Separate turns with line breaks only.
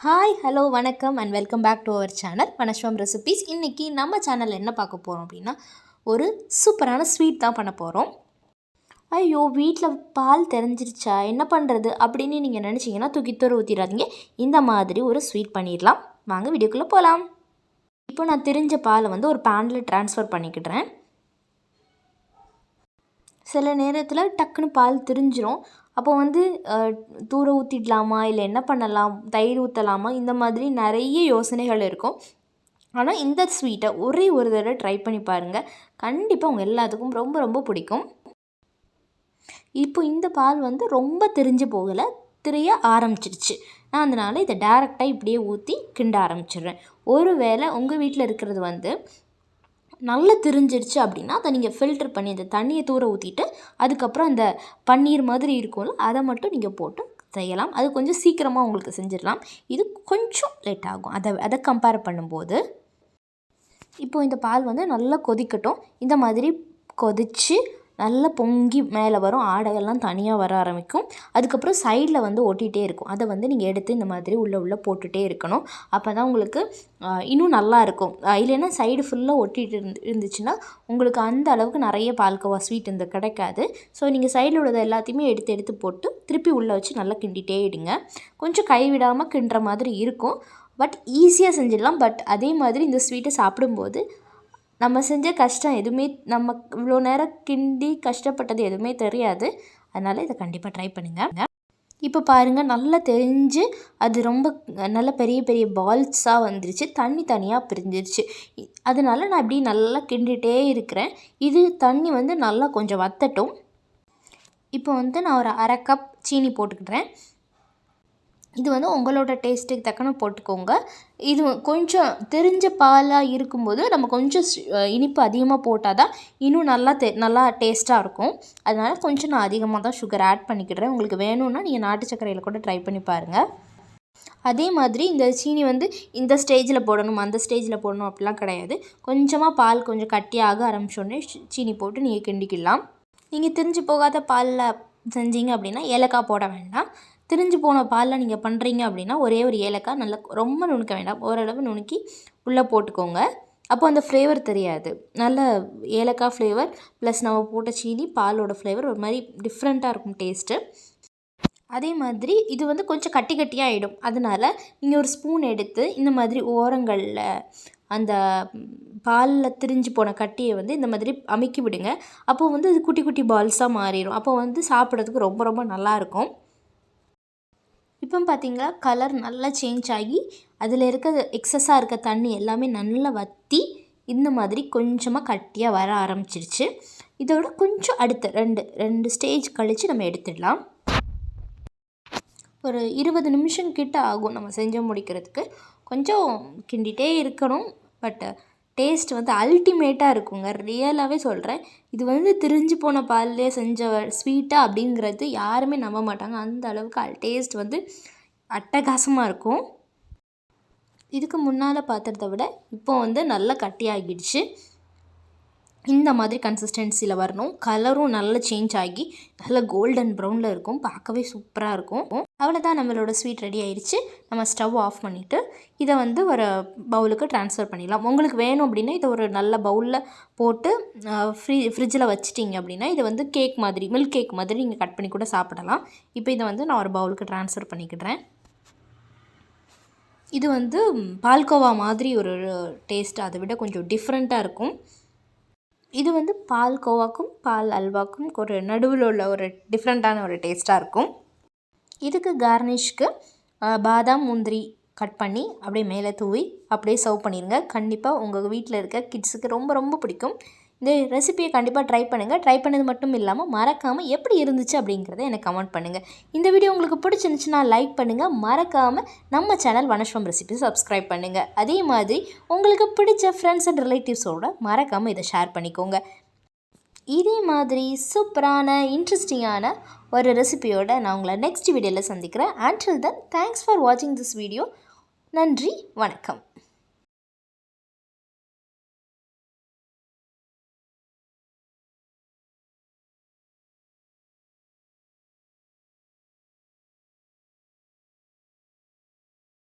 Hi hello வணக்கம் and welcome back to our channel வனஸ்வம் recipes. இன்றைக்கி நம்ம சேனலில் என்ன பார்க்க போகிறோம் அப்படின்னா ஒரு சூப்பரான ஸ்வீட் தான் பண்ண போகிறோம். ஐயோ வீட்டில் பால் தெரிஞ்சிருச்சா என்ன பண்ணுறது அப்படின்னு நீங்கள் நினச்சிங்கன்னா தூர ஊற்றிடாதீங்க. இந்த மாதிரி ஒரு ஸ்வீட் பண்ணிடலாம். வாங்க வீடியோக்குள்ளே போகலாம். இப்போ நான் தெரிஞ்ச பாலை ஒரு பேனில் ட்ரான்ஸ்ஃபர் பண்ணிக்கிடுறேன். சில நேரத்தில் டக்குன்னு பால் திரிஞ்சிரும். அப்போ தூர ஊற்றிடலாமா இல்லை என்ன பண்ணலாம், தயிர் ஊற்றலாமா, இந்த மாதிரி நிறைய யோசனைகள் இருக்கும். ஆனால் இந்த ஸ்வீட்டை ஒரே ஒரு தடவை ட்ரை பண்ணி பாருங்கள். கண்டிப்பாக உங்கள் எல்லாத்துக்கும் ரொம்ப ரொம்ப பிடிக்கும். இப்போ இந்த பால் ரொம்ப திரிஞ்சு போகலை, திரிய ஆரம்பிச்சிருச்சு. நான் அதனால் இதை டேரெக்டாக இப்படியே ஊற்றி கிண்ட ஆரம்பிச்சிடுறேன். ஒருவேளை உங்கள் வீட்டில் இருக்கிறது நல்லா திரிஞ்சிருச்சு அப்படின்னா அதை நீங்கள் ஃபில்டர் பண்ணி அந்த தண்ணியை தூர ஊற்றிட்டு அதுக்கப்புறம் அந்த பன்னீர் மாதிரி இருக்கும்ல அதை மட்டும் நீங்கள் போட்டு செய்யலாம். அது கொஞ்சம் சீக்கிரமாக உங்களுக்கு செஞ்சிடலாம். இது கொஞ்சம் லேட் ஆகும் அதை கம்பேர் பண்ணும்போது. இப்போது இந்த பால் நல்லா கொதிக்கட்டும். இந்த மாதிரி கொதித்து நல்லா பொங்கி மேலே வரும், ஆடையெல்லாம் தனியாக வர ஆரம்பிக்கும். அதுக்கப்புறம் சைடில் ஒட்டிகிட்டே இருக்கும். அதை நீங்கள் எடுத்து இந்த மாதிரி உள்ளே போட்டுகிட்டே இருக்கணும். அப்போ தான் உங்களுக்கு இன்னும் நல்லாயிருக்கும். இல்லைன்னா சைடு ஃபுல்லாக ஒட்டிகிட்டு இருந்துச்சுன்னா உங்களுக்கு அந்த அளவுக்கு நிறைய பால்கோவா ஸ்வீட் கிடைக்காது. ஸோ நீங்கள் சைடில் உள்ளதை எல்லாத்தையுமே எடுத்து போட்டு திருப்பி உள்ளே வச்சு நல்லா கிண்டிகிட்டே இடுங்க. கொஞ்சம் கைவிடாமல் கிண்டுற மாதிரி இருக்கும். பட் ஈஸியாக செஞ்சிடலாம். பட் அதே மாதிரி இந்த ஸ்வீட்டை சாப்பிடும்போது நம்ம செஞ்ச கஷ்டம் எதுவுமே, நம்ம இவ்வளோ நேரம் கிண்டி கஷ்டப்பட்டது எதுவுமே தெரியாது. அதனால் இதை கண்டிப்பாக ட்ரை பண்ணுங்கள். இப்போ பாருங்கள், நல்லா தெரிஞ்சு அது ரொம்ப நல்ல பெரிய பெரிய பால்ஸாக வந்துருச்சு, தண்ணி தனியாக பிரிஞ்சிருச்சு. அதனால் நான் இப்படி நல்லா கிண்டிகிட்டே இருக்கிறேன். இது தண்ணி நல்லா கொஞ்சம் வற்றட்டும். இப்போ நான் ஒரு அரை கப் சீனி போட்டுக்கிட்டேன். இது உங்களோட டேஸ்ட்டுக்கு தக்கன போட்டுக்கோங்க. இது கொஞ்சம் தெரிஞ்ச பாலாக இருக்கும்போது நம்ம கொஞ்சம் இனிப்பு அதிகமாக போட்டால் தான் இன்னும் நல்லா டேஸ்ட்டாக இருக்கும். அதனால் கொஞ்சம் நான் அதிகமாக தான் சுகர் ஆட் பண்ணிக்கிடுறேன். உங்களுக்கு வேணும்னா நீங்கள் நாட்டு சர்க்கரையில் கூட ட்ரை பண்ணி பாருங்கள். அதே மாதிரி இந்த சீனி இந்த ஸ்டேஜில் போடணும் அந்த ஸ்டேஜில் போடணும் அப்படிலாம் கிடையாது. கொஞ்சமாக பால் கொஞ்சம் கட்டியாக ஆரம்பிச்சோடனே சீனி போட்டு நீங்கள் கிண்டிக்கலாம். நீங்கள் திரிஞ்சு போகாத பாலில் செஞ்சீங்க அப்படின்னா ஏலக்காய் போட வேண்டாம். திரிஞ்சு போன பாலில் நீங்கள் பண்ணுறீங்க அப்படின்னா ஒரே ஒரு ஏலக்காய் நல்லா ரொம்ப நுணுக்க வேண்டாம், ஓரளவு நுணுக்கி உள்ளே போட்டுக்கோங்க. அப்போ அந்த ஃப்ளேவர் தெரியாது. நல்ல ஏலக்காய் ஃப்ளேவர் ப்ளஸ் நம்ம போட்ட சீனி பாலோட ஃப்ளேவர் ஒரு மாதிரி டிஃப்ரெண்ட்டாக இருக்கும் டேஸ்ட்டு. அதே மாதிரி இது கொஞ்சம் கட்டியாக ஆகிடும். அதனால் நீங்கள் ஒரு ஸ்பூன் எடுத்து இந்த மாதிரி ஓரங்களில் அந்த பாலில் திரிஞ்சு போன கட்டியை இந்த மாதிரி அமுக்கி விடுங்க. அப்போது இது குட்டி குட்டி பால்ஸாக மாறிடும். அப்போ சாப்பிட்றதுக்கு ரொம்ப ரொம்ப நல்லாயிருக்கும். இப்போ பார்த்திங்களா, கலர் நல்லா சேஞ்ச் ஆகி அதில் இருக்க எக்ஸஸாக இருக்க தண்ணி எல்லாமே நல்லா வற்றி இந்த மாதிரி கொஞ்சமாக கட்டியாக வர ஆரம்பிச்சிருச்சு. இதோட கொஞ்சம் அடுத்து ரெண்டு ஸ்டேஜ் கழித்து நம்ம எடுத்துடலாம். ஒரு 20 நிமிஷம் கிட்ட ஆகும் நம்ம செஞ்சு முடிக்கிறதுக்கு. கொஞ்சம் கிண்டிகிட்டே இருக்கணும். பட் டேஸ்ட் அல்டிமேட்டாக இருக்குங்க. ரியலாகவே சொல்கிறேன். இது திரிஞ்சு போன பால்லே செஞ்ச ஸ்வீட்டாக அப்படிங்கிறது யாருமே நம்ப மாட்டாங்க. அந்த அளவுக்கு டேஸ்ட் அட்டகாசமாக இருக்கும். இதுக்கு முன்னால் பார்த்ததை விட இப்போ நல்லா கட்டியாகிடுச்சு. இந்த மாதிரி கன்சிஸ்டன்சியில் வரணும். கலரும் நல்லா சேஞ்ச் ஆகி நல்லா கோல்டன் ப்ரௌனில் இருக்கும். பார்க்கவே சூப்பராக இருக்கும். அவ்வளோதான், நம்மளோட ஸ்வீட் ரெடி ஆயிடுச்சு. நம்ம ஸ்டவ் ஆஃப் பண்ணிவிட்டு இதை ஒரு பவுலுக்கு ட்ரான்ஸ்ஃபர் பண்ணிடலாம். உங்களுக்கு வேணும் அப்படின்னா இதை ஒரு நல்ல பவுலில் போட்டு ஃப்ரிட்ஜில் வச்சிட்டிங்க அப்படின்னா இது கேக் மாதிரி, மில்க் கேக் மாதிரி நீங்கள் கட் பண்ணி கூட சாப்பிடலாம். இப்போ இதை நான் ஒரு பவுலுக்கு ட்ரான்ஸ்ஃபர் பண்ணிக்கிடுறேன். இது பால்கோவா மாதிரி ஒரு டேஸ்ட், அதை விட கொஞ்சம் டிஃப்ரெண்ட்டாக இருக்கும். இது பால்கோவாக்கும் பால் அல்வாக்கும் ஒரு நடுவில் உள்ள ஒரு டிஃப்ரெண்ட்டான ஒரு டேஸ்ட்டாக இருக்கும். இதுக்கு கார்னிஷ்க்கு பாதாம் முந்திரி கட் பண்ணி அப்படியே மேலே தூவி அப்படியே சர்வ் பண்ணிடுங்க. கண்டிப்பாக உங்கள் வீட்டில் இருக்க கிட்ஸுக்கு ரொம்ப ரொம்ப பிடிக்கும். இந்த ரெசிபியை கண்டிப்பாக ட்ரை பண்ணுங்கள். ட்ரை பண்ணது மட்டும் இல்லாமல் மறக்காமல் எப்படி இருந்துச்சு அப்படிங்கிறத எனக்கு கமெண்ட் பண்ணுங்கள். இந்த வீடியோ உங்களுக்கு பிடிச்சிருந்துச்சுன்னா லைக் பண்ணுங்கள். மறக்காமல் நம்ம சேனல் வனஸ்வம் ரெசிபி சப்ஸ்கிரைப் பண்ணுங்கள். அதே மாதிரி உங்களுக்கு பிடிச்ச ஃப்ரெண்ட்ஸ் அண்ட் ரிலேட்டிவ்ஸோடு மறக்காமல் இதை ஷேர் பண்ணிக்கோங்க. இதே மாதிரி சூப்பரான இன்ட்ரெஸ்டிங்கான ஒரு ரெசிபியோடு நான் உங்களை நெக்ஸ்ட் வீடியோவில் சந்திக்கிறேன். until then, தேங்க்ஸ் ஃபார் வாட்சிங் திஸ் வீடியோ. நன்றி, வணக்கம்.